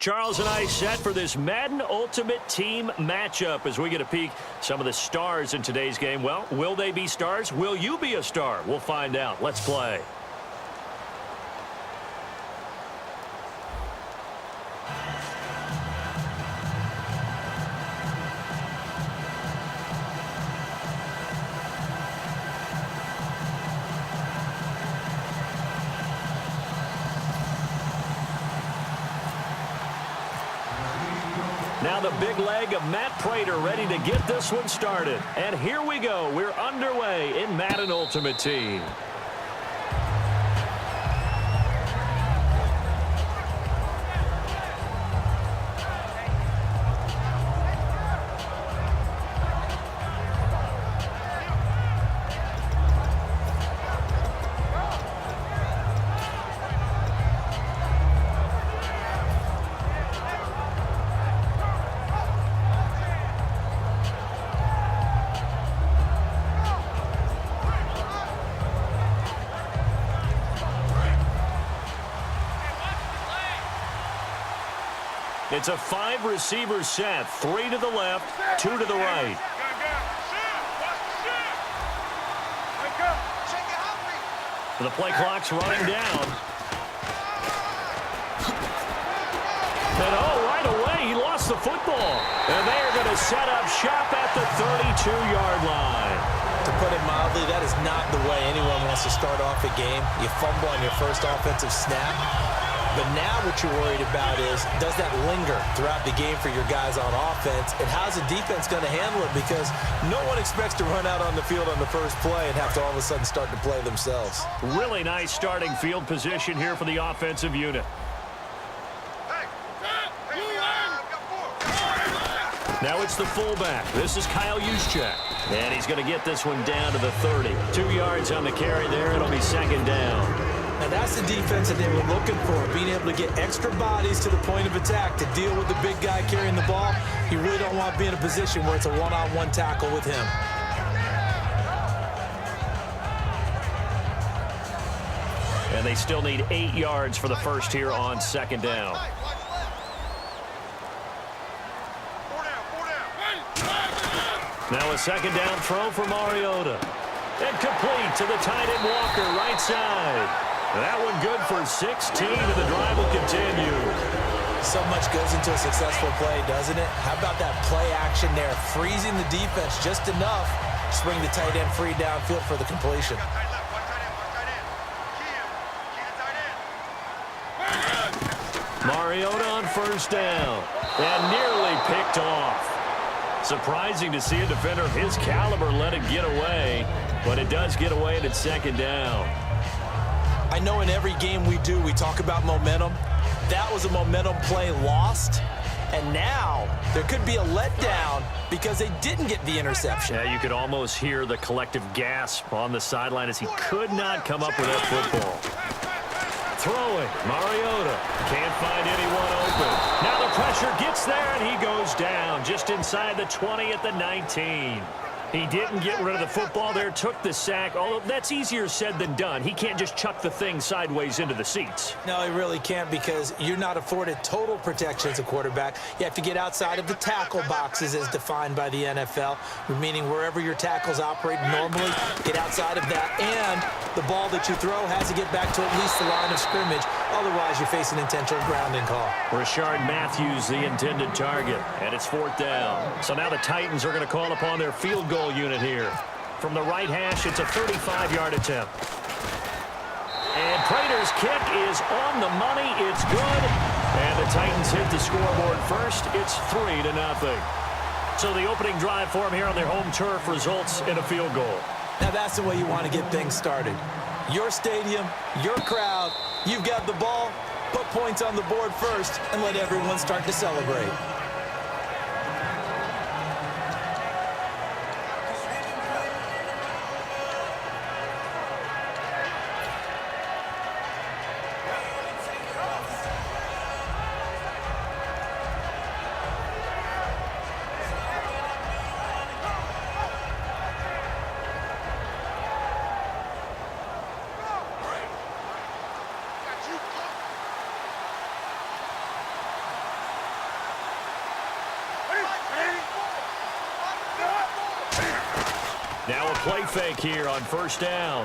Charles and I set for this Madden Ultimate Team matchup as we get a peek some of the stars in today's game. Well, will they be stars? Will you be a star? We'll find out. Let's play. Now the big leg of Matt Prater ready to get this one started. And here we go. We're underway in Madden Ultimate Team. It's a 5-receiver set, 3 to the left, 2 to the right. The play clock's running down. And right away, he lost the football. And they are going to set up shop at the 32-yard line. To put it mildly, that is not the way anyone wants to start off a game. You fumble on your first offensive snap. But now what you're worried about is, does that linger throughout the game for your guys on offense? And how's the defense going to handle it? Because no one expects to run out on the field on the first play and have to all of a sudden start to play themselves. Really nice starting field position here for the offensive unit. Now it's the fullback. This is Kyle Juszczyk. And he's going to get this one down to the 30. 2 yards on the carry there. It'll be second down. And that's the defense that they were looking for, being able to get extra bodies to the point of attack to deal with the big guy carrying the ball. You really don't want to be in a position where it's a one-on-one tackle with him. And they still need 8 yards for the first here on second down. Now a second down throw for Mariota. And complete to the tight end Walker, right side. That one good for 16, and the drive will continue. So much goes into a successful play, doesn't it? How about that play action there, freezing the defense just enough to bring the tight end free downfield for the completion. Mariota on first down, and nearly picked off. Surprising to see a defender of his caliber let it get away, but it does get away, and it's second down. I know in every game we do, we talk about momentum. That was a momentum play lost. And now there could be a letdown because they didn't get the interception. Yeah, you could almost hear the collective gasp on the sideline as he could not come up with that football. Throwing, Mariota can't find anyone open. Now the pressure gets there, and he goes down just inside the 20 at the 19. He didn't get rid of the football there, took the sack, although that's easier said than done. He can't just chuck the thing sideways into the seats. No, he really can't because you're not afforded total protection as a quarterback. You have to get outside of the tackle boxes as defined by the NFL, meaning wherever your tackles operate normally, get outside of that. And the ball that you throw has to get back to at least the line of scrimmage. Otherwise, you're facing intentional grounding call. Rashard Matthews, the intended target, and it's fourth down. So now the Titans are going to call upon their field goal unit here. From the right hash, it's a 35-yard attempt. And Prater's kick is on the money. It's good. And the Titans hit the scoreboard first. It's 3-0. So the opening drive for them here on their home turf results in a field goal. Now that's the way you want to get things started. Your stadium, your crowd, you've got the ball, put points on the board first, and let everyone start to celebrate. Now a play fake here on first down.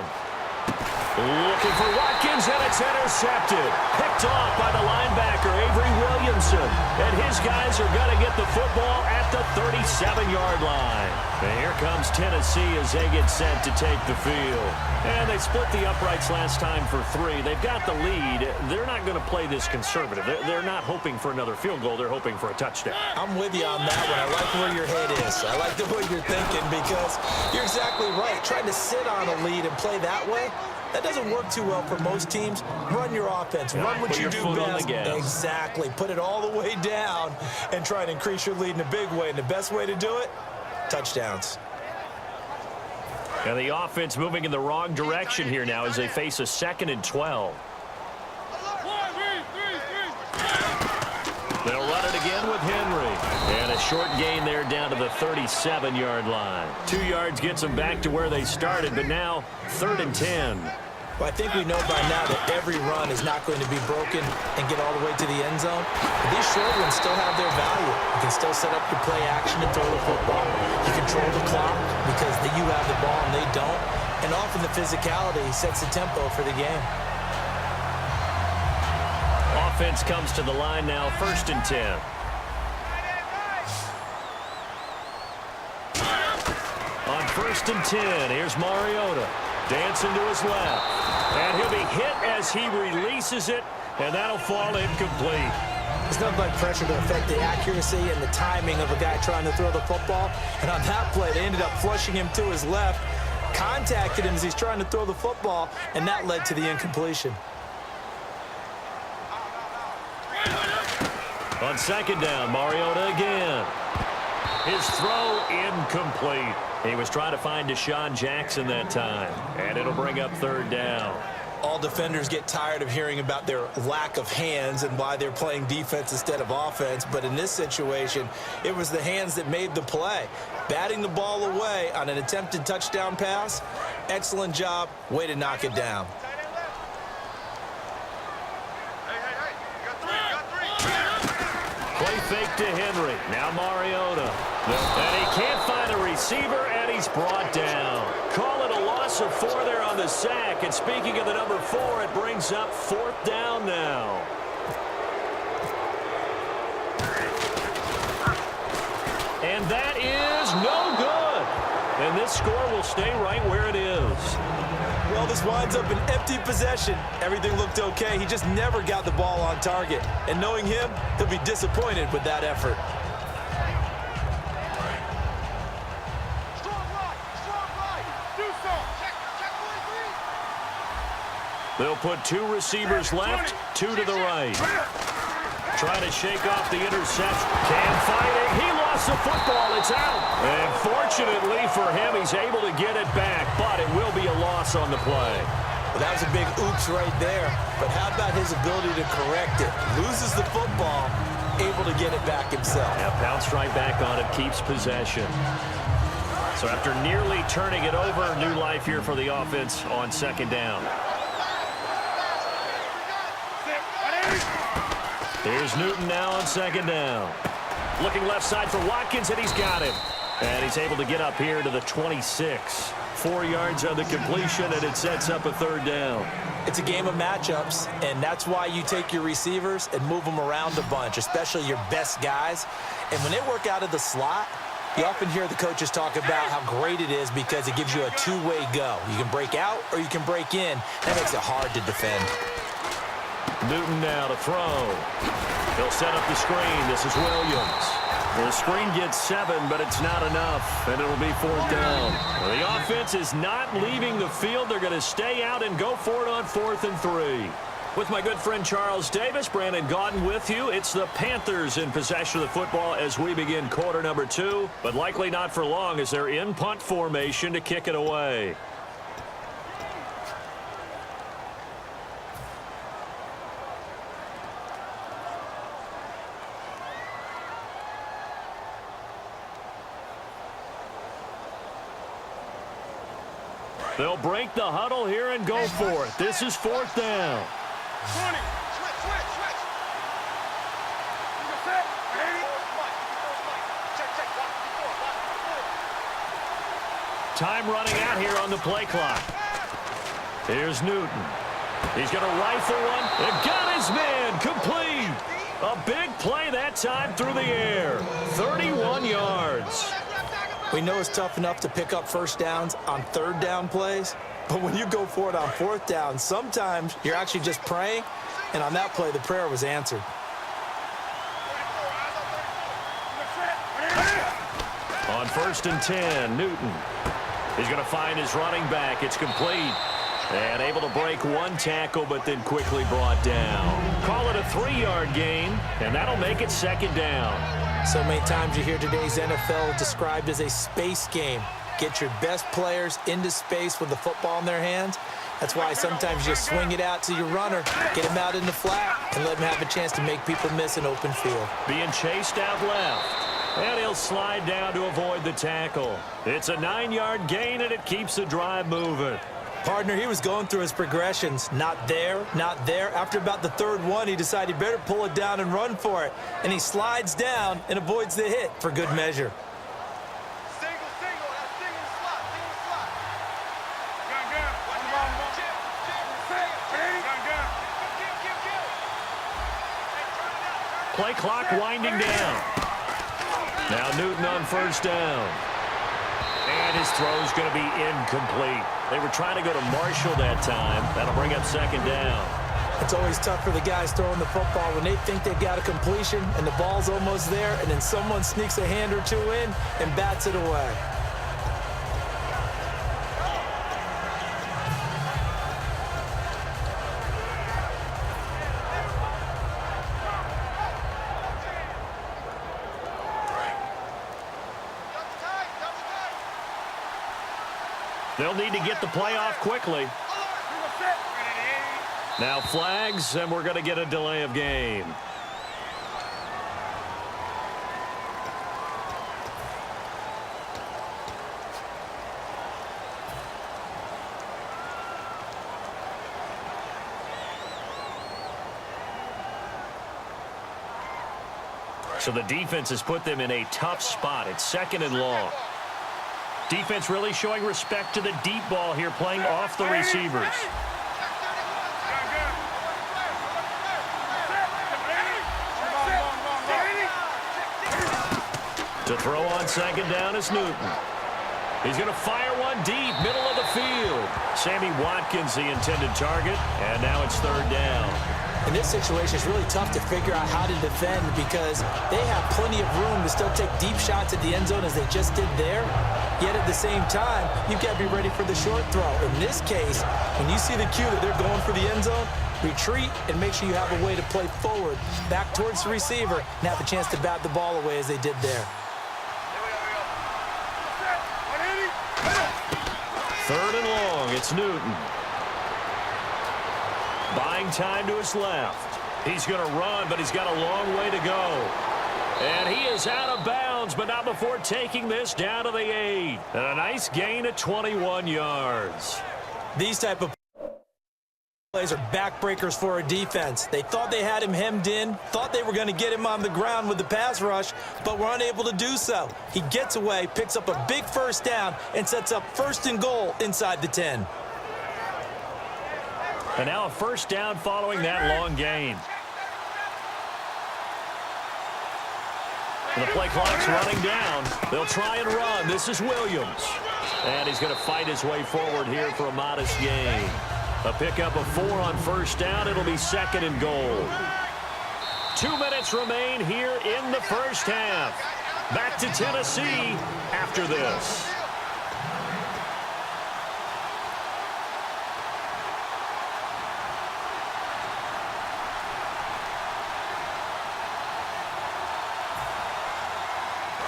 Looking for Watkins, and it's intercepted. Picked off by the linebacker, Avery Williamson. And his guys are going to get the football at the 37-yard line. And here comes Tennessee as they get set to take the field. And they split the uprights last time for 3. They've got the lead. They're not going to play this conservative. They're not hoping for another field goal. They're hoping for a touchdown. I'm with you on that one. I like where your head is. I like the way you're thinking because you're exactly right. Trying to sit on a lead and play that way, that doesn't work too well for most teams. Run your offense. Run what you do best. Exactly. Put it all the way down and try to increase your lead in a big way. And the best way to do it, touchdowns. And the offense moving in the wrong direction here now as they face a 2nd and 12. They'll run it again with Henry. And a short gain there down to the 37-yard line. 2 yards gets them back to where they started, but now 3rd and 10. Well, I think we know by now that every run is not going to be broken and get all the way to the end zone. But these short ones still have their value. You can still set up your play action and throw the football. You control the clock because you have the ball and they don't. And often the physicality sets the tempo for the game. Offense comes to the line now, 1st and 10. On 1st and 10, here's Mariota. Dancing to his left. And he'll be hit as he releases it, and that'll fall incomplete. There's nothing like pressure to affect the accuracy and the timing of a guy trying to throw the football. And on that play, they ended up flushing him to his left, contacted him as he's trying to throw the football, and that led to the incompletion. On 2nd down, Mariota again. His throw incomplete. He was trying to find Deshaun Jackson that time, and it'll bring up 3rd down. All defenders get tired of hearing about their lack of hands and why they're playing defense instead of offense, but in this situation, it was the hands that made the play. Batting the ball away on an attempted touchdown pass, excellent job, way to knock it down. Play fake to Henry. Now Mariota. And he can't find a receiver, and he's brought down. Call it a loss of 4 there on the sack. And speaking of the number 4, it brings up 4th down now. And that is no good. And this score will stay right where it is. Well, this winds up an empty possession. Everything looked okay. He just never got the ball on target. And knowing him, he'll be disappointed with that effort. They'll put 2 receivers left, 2 to the right. Trying to shake off the interception. Can't find it. He lost the football. It's out. And fortunately for him, he's able to get it back, but it will be a loss on the play. Well, that was a big oops right there. But how about his ability to correct it? Loses the football, able to get it back himself. Yeah, bounced right back on it, keeps possession. So after nearly turning it over, new life here for the offense on 2nd down. Here's Newton now on 2nd down. Looking left side for Watkins, and he's got him. And he's able to get up here to the 26. 4 yards on the completion, and it sets up a 3rd down. It's a game of matchups, and that's why you take your receivers and move them around a bunch, especially your best guys. And when they work out of the slot, you often hear the coaches talk about how great it is because it gives you a 2-way go. You can break out or you can break in. That makes it hard to defend. Newton now to throw. He'll set up the screen. This is Williams. The screen gets 7, but it's not enough, and it'll be 4th down. The offense is not leaving the field. They're going to stay out and go for it on 4th and 3. With my good friend Charles Davis, Brandon Gaudin with you. It's the Panthers in possession of the football as we begin quarter number 2, but likely not for long as they're in punt formation to kick it away. They'll break the huddle here and go for it. This is 4th down. 20. Switch. Set. Ready? Check. Time running out here on the play clock. Here's Newton. He's going to rifle one. And got his man complete. A big play that time through the air. 31 yards. We know it's tough enough to pick up first downs on third down plays, but when you go for it on fourth down, sometimes you're actually just praying, and on that play, the prayer was answered. On 1st and 10, Newton. He's going to find his running back. It's complete. And able to break one tackle, but then quickly brought down. Call it a 3-yard gain, and that'll make it 2nd down. So many times you hear today's NFL described as a space game. Get your best players into space with the football in their hands. That's why sometimes you swing it out to your runner, get him out in the flat, and let him have a chance to make people miss an open field. Being chased out left. And he'll slide down to avoid the tackle. It's a 9-yard gain, and it keeps the drive moving. Partner, he was going through his progressions. Not there, not there. After about the third one, he decided he better pull it down and run for it. And he slides down and avoids the hit for good measure. Single, that's single slot, Gun. Gun. Play clock winding down. Now Newton on 1st down. And his throw's going to be incomplete. They were trying to go to Marshall that time. That'll bring up 2nd down. It's always tough for the guys throwing the football when they think they've got a completion and the ball's almost there, and then someone sneaks a hand or two in and bats it away. They'll need to get the play off quickly. Now flags, and we're going to get a delay of game. So the defense has put them in a tough spot. It's 2nd and long. Defense really showing respect to the deep ball here, playing off the receivers. To throw on 2nd down is Newton. He's going to fire one deep, middle of the field. Sammy Watkins, the intended target, and now it's 3rd down. In this situation, it's really tough to figure out how to defend because they have plenty of room to still take deep shots at the end zone as they just did there. Yet at the same time, you've got to be ready for the short throw. In this case, when you see the cue that they're going for the end zone, retreat and make sure you have a way to play forward, back towards the receiver, and have a chance to bat the ball away as they did there. 3rd and long, it's Newton. Buying time to his left. He's going to run, but he's got a long way to go. And he is out of bounds, but not before taking this down to the 8. And a nice gain of 21 yards. These type of plays are backbreakers for a defense. They thought they had him hemmed in, thought they were going to get him on the ground with the pass rush, but were unable to do so. He gets away, picks up a big 1st down, and sets up 1st and goal inside the 10. And now a 1st down following that long gain. And the play clock's running down. They'll try and run. This is Williams. And he's going to fight his way forward here for a modest gain. A pickup of 4 on 1st down. It'll be 2nd and goal. 2 minutes remain here in the 1st half. Back to Tennessee after this.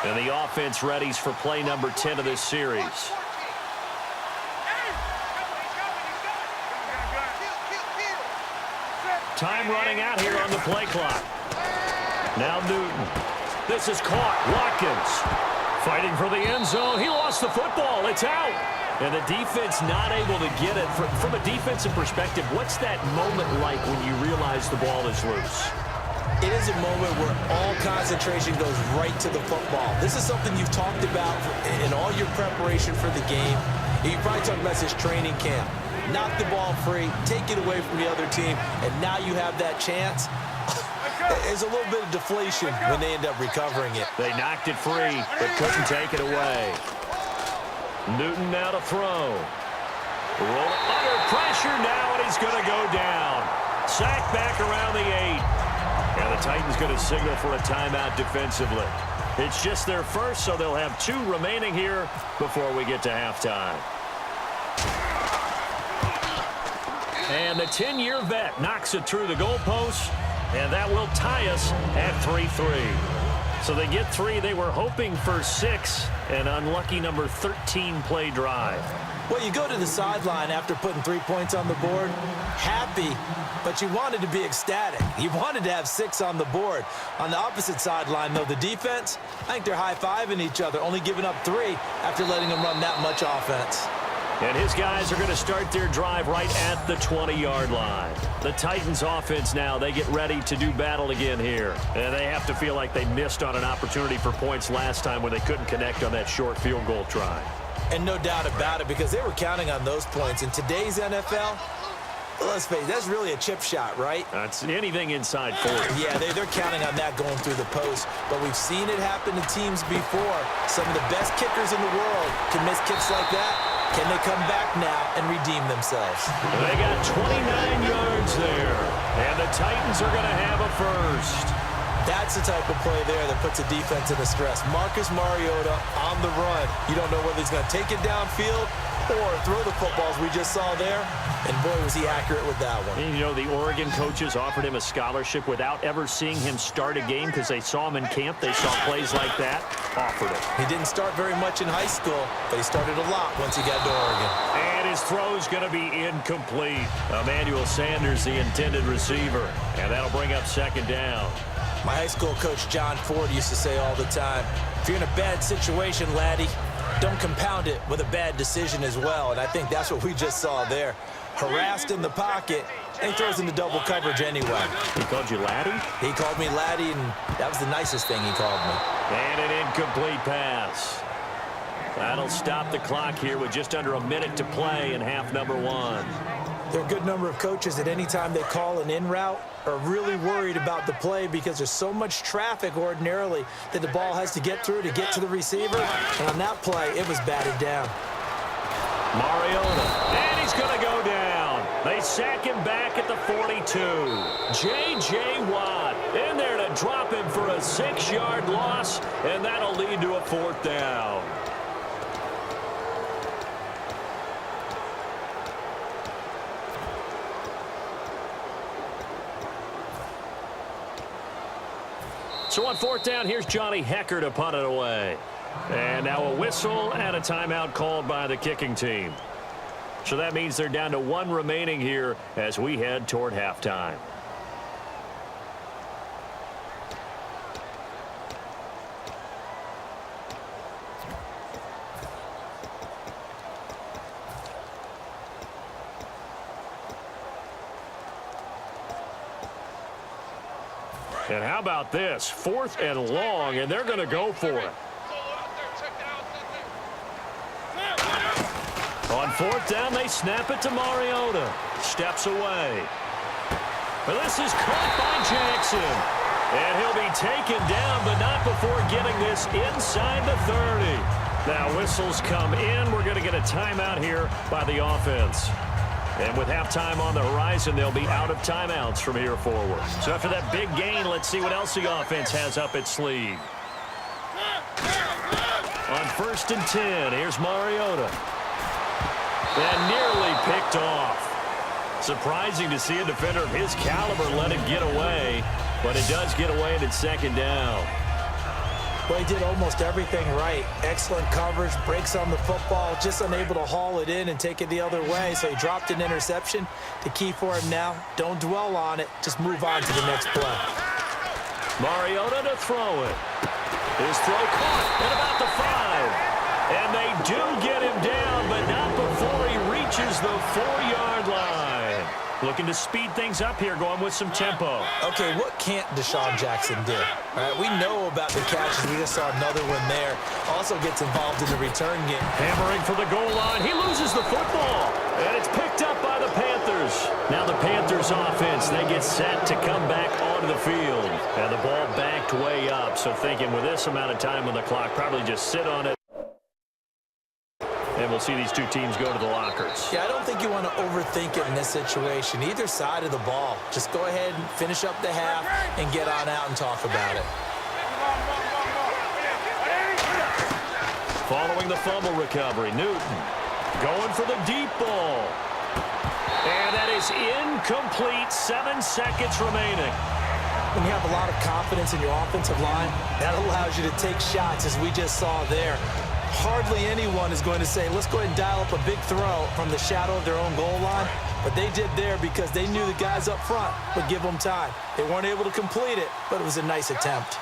And the offense readies for play number 10 of this series. Time running out here on the play clock. Now Newton. This is caught. Watkins fighting for the end zone. He lost the football. It's out. And the defense not able to get it. From a defensive perspective, what's that moment like when you realize the ball is loose? It is a moment where all kinds concentration goes right to the football. This is something you've talked about in all your preparation for the game. You probably talked about this training camp. Knock the ball free, take it away from the other team, and now you have that chance. There's a little bit of deflation when they end up recovering it. They knocked it free, but couldn't take it away. Newton now to throw. Roll under pressure now, and he's going to go down. Sacked back around the 8. And the Titans going to signal for a timeout defensively. It's just their first, so they'll have 2 remaining here before we get to halftime. And the 10-year vet knocks it through the goalpost, and that will tie us at 3-3. So they get 3. They were hoping for 6, an unlucky number 13 play drive. Well, you go to the sideline after putting 3 points on the board, happy, but you wanted to be ecstatic. You wanted to have 6 on the board. On the opposite sideline, though, the defense, I think they're high-fiving each other, only giving up 3 after letting them run that much offense. And his guys are going to start their drive right at the 20-yard line. The Titans offense now, they get ready to do battle again here. And they have to feel like they missed on an opportunity for points last time when they couldn't connect on that short field goal try. And no doubt about it, because they were counting on those points. In today's NFL, let's face it, that's really a chip shot, right? That's anything inside 40. Yeah, they're counting on that going through the post. But we've seen it happen to teams before. Some of the best kickers in the world can miss kicks like that. Can they come back now and redeem themselves? They got 29 yards there, and the Titans are going to have a first. That's the type of play there that puts a defense in a stress. Marcus Mariota on the run. You don't know whether he's going to take it downfield or throw the footballs we just saw there. And boy, was he accurate with that one. And you know, the Oregon coaches offered him a scholarship without ever seeing him start a game because they saw him in camp. They saw plays like that, offered it. He didn't start very much in high school, but he started a lot once he got to Oregon. And his throw's going to be incomplete. Emmanuel Sanders, the intended receiver. And that'll bring up second down. My high school coach, John Ford, used to say all the time, if you're in a bad situation, laddie, don't compound it with a bad decision as well. And I think that's what we just saw there. Harassed in the pocket, and he throws into double coverage anyway. He called you laddie? He called me laddie, and that was the nicest thing he called me. And an incomplete pass. That'll stop the clock here with just under a minute to play in half number 1. There are a good number of coaches that any time they call an in route are really worried about the play because there's so much traffic ordinarily that the ball has to get through to get to the receiver. And on that play, it was batted down. Mariota, and he's going to go down. They sack him back at the 42. J.J. Watt in there to drop him for a 6-yard loss, and that'll lead to a 4th down. So on 4th down, here's Johnny Hecker to punt it away. And now a whistle and a timeout called by the kicking team. So that means they're down to 1 remaining here as we head toward halftime. And how about this? 4th and long, and they're going to go for it. On 4th down, they snap it to Mariota. Steps away. But this is caught by Jackson. And he'll be taken down, but not before getting this inside the 30. Now whistles come in. We're going to get a timeout here by the offense. And with halftime on the horizon, they'll be out of timeouts from here forward. So after that big gain, let's see what else the offense has up its sleeve. On 1st and 10, here's Mariota. And nearly picked off. Surprising to see a defender of his caliber let it get away, but it does get away and it's 2nd down. Well, he did almost everything right. Excellent coverage, breaks on the football, just unable to haul it in and take it the other way. So he dropped an interception. The key for him now, don't dwell on it. Just move on to the next play. Mariota to throw it. His throw caught at about the 5. And they do get him down, but not before he reaches the 4-yard line. Looking to speed things up here, going with some tempo. Okay, what can't Deshaun Jackson do? All right, we know about the catches. We just saw another one there. Also gets involved in the return game. Hammering for the goal line. He loses the football. And it's picked up by the Panthers. Now the Panthers offense, they get set to come back onto the field. And the ball backed way up. So thinking with this amount of time on the clock, probably just sit on it. And we'll see these two teams go to the lockers. Yeah, I don't think you want to overthink it in this situation. Either side of the ball. Just go ahead and finish up the half and get on out and talk about it. Following the fumble recovery, Newton going for the deep ball. And that is incomplete. 7 seconds remaining. When you have a lot of confidence in your offensive line, that allows you to take shots, as we just saw there. Hardly anyone is going to say, let's go ahead and dial up a big throw from the shadow of their own goal line. But they did there because they knew the guys up front would give them time. They weren't able to complete it, but it was a nice attempt.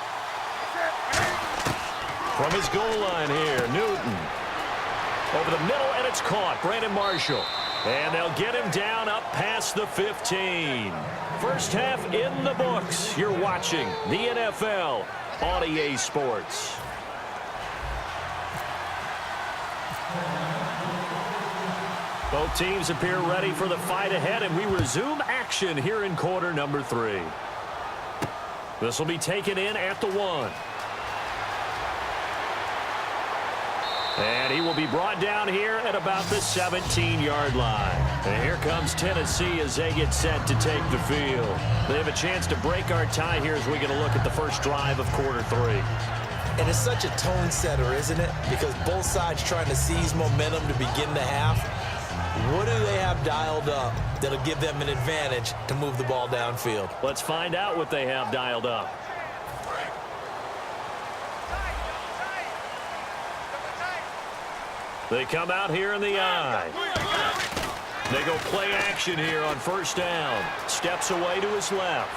From his goal line here, Newton. Over the middle, and it's caught. Brandon Marshall. And they'll get him down up past the 15. First half in the books. You're watching the NFL on EA Sports. Both teams appear ready for the fight ahead, and we resume action here in quarter number 3. This will be taken in at the 1. And he will be brought down here at about the 17-yard line. And here comes Tennessee as they get set to take the field. They have a chance to break our tie here as we get a look at the first drive of quarter 3. And it's such a tone setter, isn't it? Because both sides trying to seize momentum to begin the half. What do they have dialed up that'll give them an advantage to move the ball downfield? Let's find out what they have dialed up. They come out here in the eye. They go play action here on first down. Steps away to his left.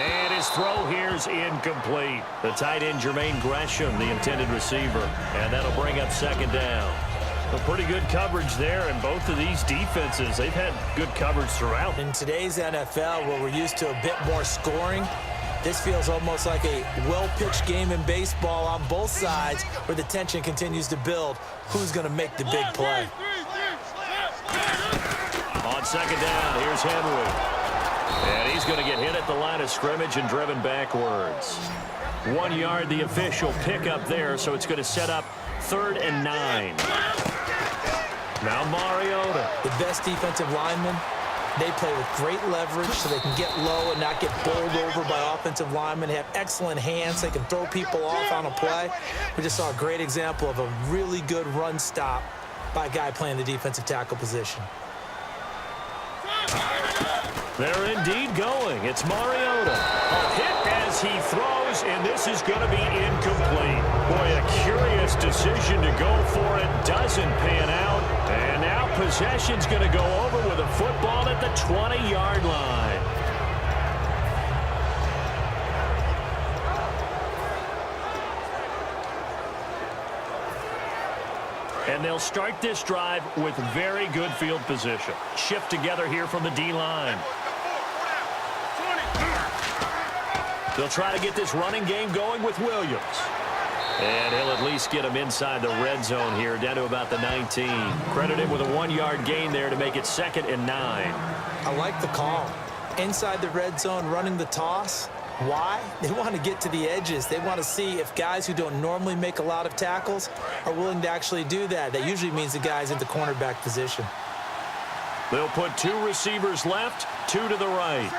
And his throw here is incomplete. The tight end, Jermaine Gresham, the intended receiver. And that'll bring up second down. A pretty good coverage there, and both of these defenses, they've had good coverage throughout. In today's NFL, where we're used to a bit more scoring, this feels almost like a well-pitched game in baseball on both sides where the tension continues to build. Who's going to make the big play? On second down, here's Henry. And he's going to get hit at the line of scrimmage and driven backwards. 1 yard, the official pickup there, so it's going to set up 3rd and 9. Now Mariota. The best defensive linemen, they play with great leverage so they can get low and not get bowled over by offensive linemen. They have excellent hands. They can throw people off on a play. We just saw a great example of a really good run stop by a guy playing the defensive tackle position. They're indeed going. It's Mariota. A hit as he throws, and this is going to be incomplete. Boy, a curious decision to go for it. Doesn't pan out. And now possession's going to go over with a football at the 20-yard line. And they'll start this drive with very good field position. Shift together here from the D-line. They'll try to get this running game going with Williams. And he'll at least get him inside the red zone here, down to about the 19. Credit him with a 1-yard gain there to make it 2nd and 9. I like the call. Inside the red zone, running the toss. Why? They want to get to the edges. They want to see if guys who don't normally make a lot of tackles are willing to actually do that. That usually means the guy's in the cornerback position. They'll put 2 receivers left, 2 to the right.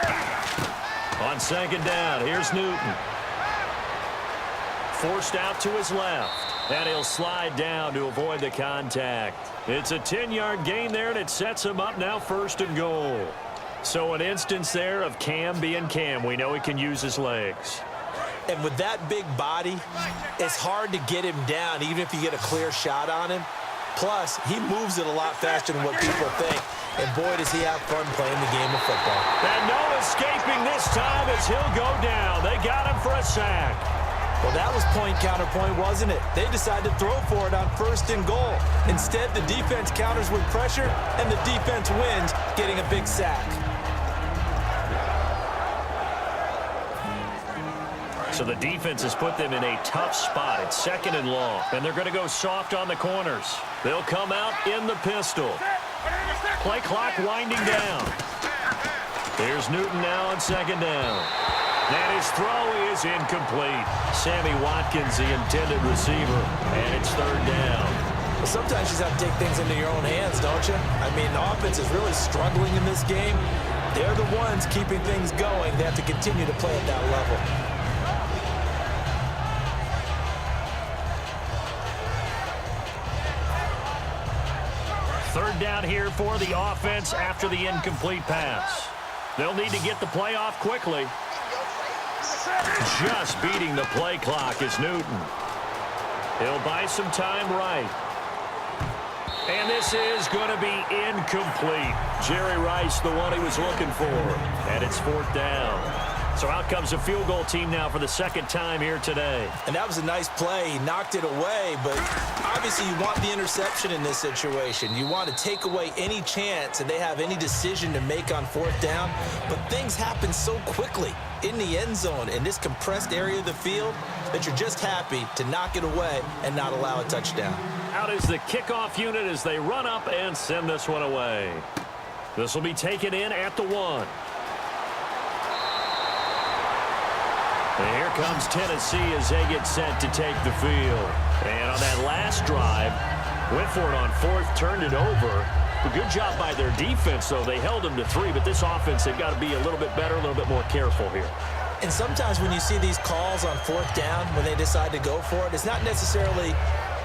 On second down, here's Newton. Forced out to his left. And he'll slide down to avoid the contact. It's a 10-yard gain there, and it sets him up now 1st and goal. So an instance there of Cam being Cam. We know he can use his legs. And with that big body, it's hard to get him down, even if you get a clear shot on him. Plus, he moves it a lot faster than what people think. And boy, does he have fun playing the game of football. And no escaping this time as he'll go down. They got him for a sack. Well, that was point counterpoint, wasn't it? They decided to throw for it on 1st and goal. Instead, the defense counters with pressure, and the defense wins, getting a big sack. So the defense has put them in a tough spot. It's 2nd and long, and they're going to go soft on the corners. They'll come out in the pistol. Play clock winding down. Here's Newton now on 2nd down. And his throw is incomplete. Sammy Watkins, the intended receiver, and it's 3rd down. Well, sometimes you just have to take things into your own hands, don't you? I mean, the offense is really struggling in this game. They're the ones keeping things going. They have to continue to play at that level. Third down here for the offense after the incomplete pass. They'll need to get the play off quickly. Just beating the play clock is Newton. He'll buy some time right. And this is going to be incomplete. Jerry Rice, the one he was looking for. And it's 4th down. So out comes a field goal team now for the 2nd time here today. And that was a nice play. He knocked it away, but obviously you want the interception in this situation. You want to take away any chance and they have any decision to make on 4th down. But things happen so quickly in the end zone in this compressed area of the field that you're just happy to knock it away and not allow a touchdown. Out is the kickoff unit as they run up and send this one away. This will be taken in at the 1. And here comes Tennessee as they get set to take the field. And on that last drive, went for it on 4th, turned it over. A good job by their defense, though. They held them to 3, but this offense, they've got to be a little bit better, a little bit more careful here. And sometimes when you see these calls on 4th down, when they decide to go for it, it's not necessarily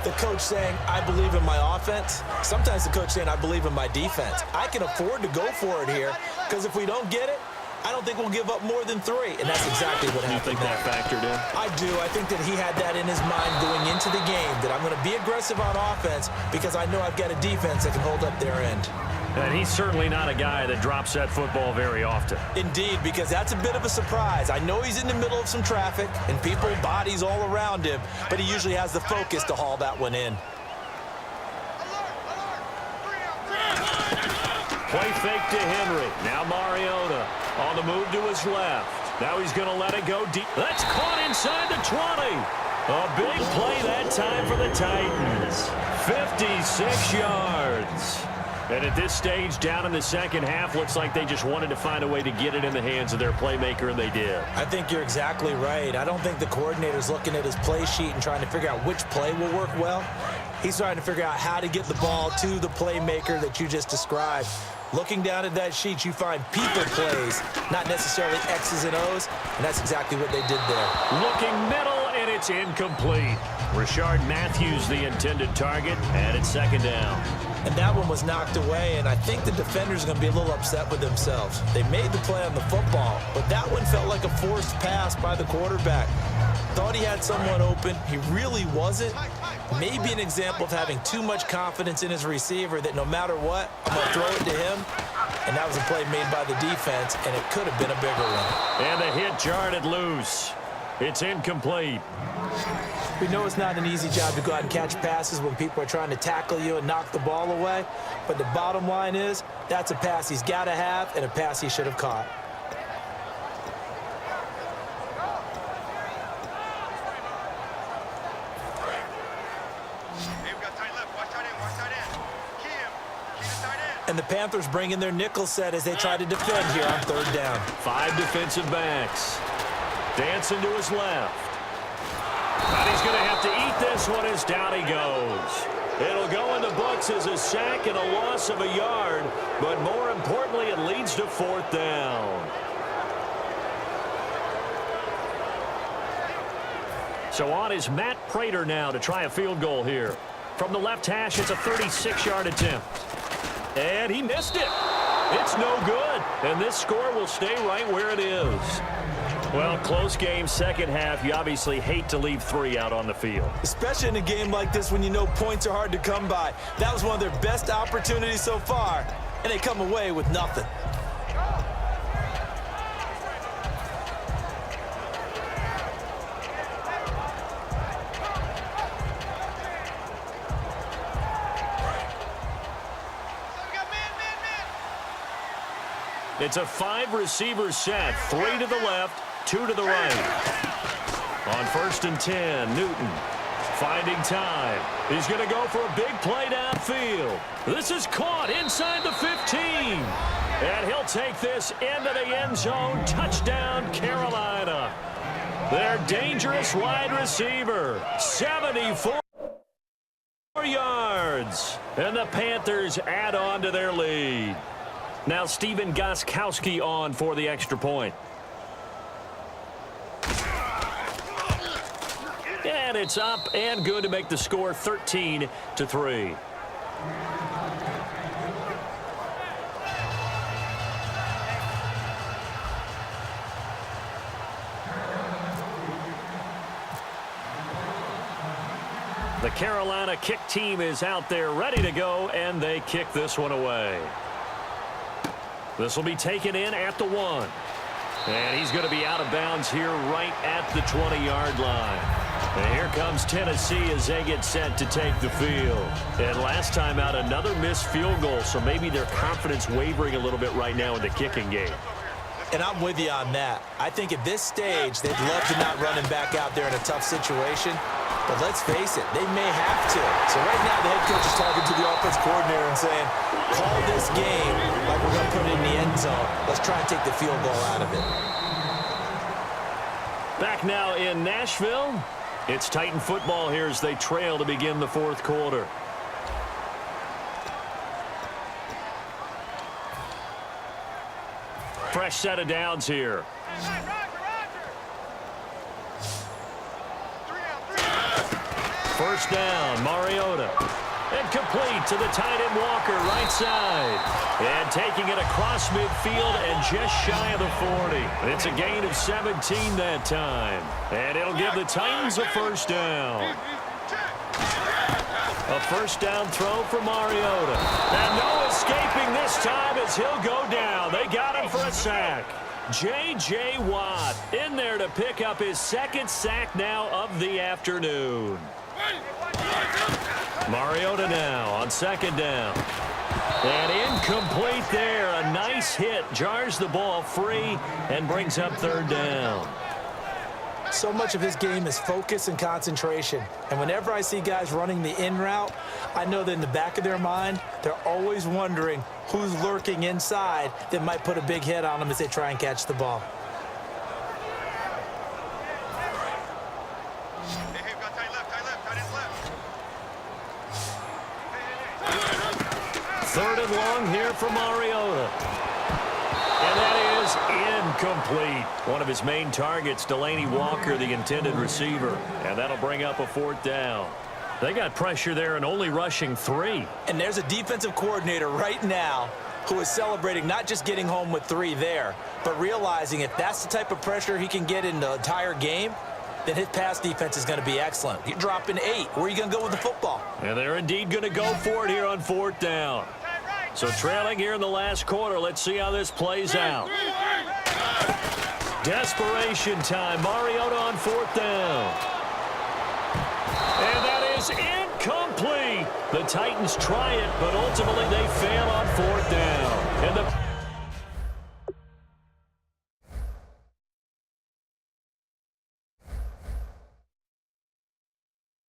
the coach saying, I believe in my offense. Sometimes the coach saying, I believe in my defense. I can afford to go for it here, because if we don't get it, I don't think we'll give up more than 3, and that's exactly what happened. You think that factored in? I do. I think that he had that in his mind going into the game, that I'm going to be aggressive on offense because I know I've got a defense that can hold up their end. And he's certainly not a guy that drops that football very often. Indeed, because that's a bit of a surprise. I know he's in the middle of some traffic and people, bodies all around him, but he usually has the focus to haul that one in. Play fake to Henry. Now Mariota on the move to his left. Now he's going to let it go deep. That's caught inside the 20. A big play that time for the Titans. 56 yards. And at this stage, down in the 2nd half, looks like they just wanted to find a way to get it in the hands of their playmaker, and they did. I think you're exactly right. I don't think the coordinator's looking at his play sheet and trying to figure out which play will work well. He's trying to figure out how to get the ball to the playmaker that you just described. Looking down at that sheet, you find people plays, not necessarily X's and O's, and that's exactly what they did there. Looking middle, and it's incomplete. Rashard Matthews, the intended target, and it's 2nd down. And that one was knocked away, and I think the defenders are going to be a little upset with themselves. They made the play on the football, but that one felt like a forced pass by the quarterback. Thought he had someone open. He really wasn't. Maybe an example of having too much confidence in his receiver that no matter what, I'm going to throw it to him. And that was a play made by the defense, and it could have been a bigger one. And the hit jarred it loose. It's incomplete. We know it's not an easy job to go out and catch passes when people are trying to tackle you and knock the ball away. But the bottom line is, that's a pass he's got to have and a pass he should have caught. And the Panthers bring in their nickel set as they try to defend here on 3rd down. 5 defensive backs. Dancing to his left. But he's going to have to eat this one as down he goes. It'll go in the books as a sack and a loss of a yard, but more importantly, it leads to 4th down. So on is Matt Prater now to try a field goal here. From the left hash, it's a 36-yard attempt. And he missed it. It's no good. And this score will stay right where it is. Well, close game, 2nd half. You obviously hate to leave 3 out on the field. Especially in a game like this when you know points are hard to come by. That was one of their best opportunities so far, and they come away with nothing. It's a 5-receiver set. 3 to the left, 2 to the right. On 1st and 10, Newton finding time. He's going to go for a big play downfield. This is caught inside the 15. And he'll take this into the end zone. Touchdown, Carolina. Their dangerous wide receiver. 74 yards. And the Panthers add on to their lead. Now Steven Gostkowski on for the extra point. And it's up and good to make the score 13-3. The Carolina kick team is out there ready to go, and they kick this one away. This will be taken in at the 1. And he's going to be out of bounds here right at the 20-yard line. And here comes Tennessee as they get set to take the field. And last time out, another missed field goal, so maybe their confidence wavering a little bit right now in the kicking game. And I'm with you on that. I think at this stage, they'd love to not run him back out there in a tough situation. But let's face it, they may have to. So right now, the head coach is talking to the offense coordinator and saying, call this game like we're going to put it in the end zone. Let's try and take the field goal out of it. Back now in Nashville. It's Titan football here as they trail to begin the 4th quarter. Fresh set of downs here. First down, Mariota. And complete to the tight end Walker, right side. And taking it across midfield and just shy of the 40. It's a gain of 17 that time. And it'll give the Titans a first down. A first down throw for Mariota. And no escaping this time as he'll go down. They got him for a sack. J.J. Watt in there to pick up his 2nd sack now of the afternoon. Mariota now on 2nd down. And incomplete there. A nice hit. Jars the ball free and brings up 3rd down. So much of his game is focus and concentration. And whenever I see guys running the in route, I know that in the back of their mind, they're always wondering who's lurking inside that might put a big hit on them as they try and catch the ball. Hey, got tight left, tight end left. 3rd and long here for Mariota. And that is incomplete. One of his main targets, Delaney Walker, the intended receiver. And that'll bring up a 4th down. They got pressure there and only rushing 3. And there's a defensive coordinator right now who is celebrating not just getting home with 3 there, but realizing if that's the type of pressure he can get in the entire game, then his pass defense is going to be excellent. You're dropping 8. Where are you going to go with the football? And they're indeed going to go for it here on 4th down. So trailing here in the last quarter. Let's see how this plays out. Desperation time. Mariota on 4th down. And that is incomplete. The Titans try it, but ultimately they fail on 4th down. And the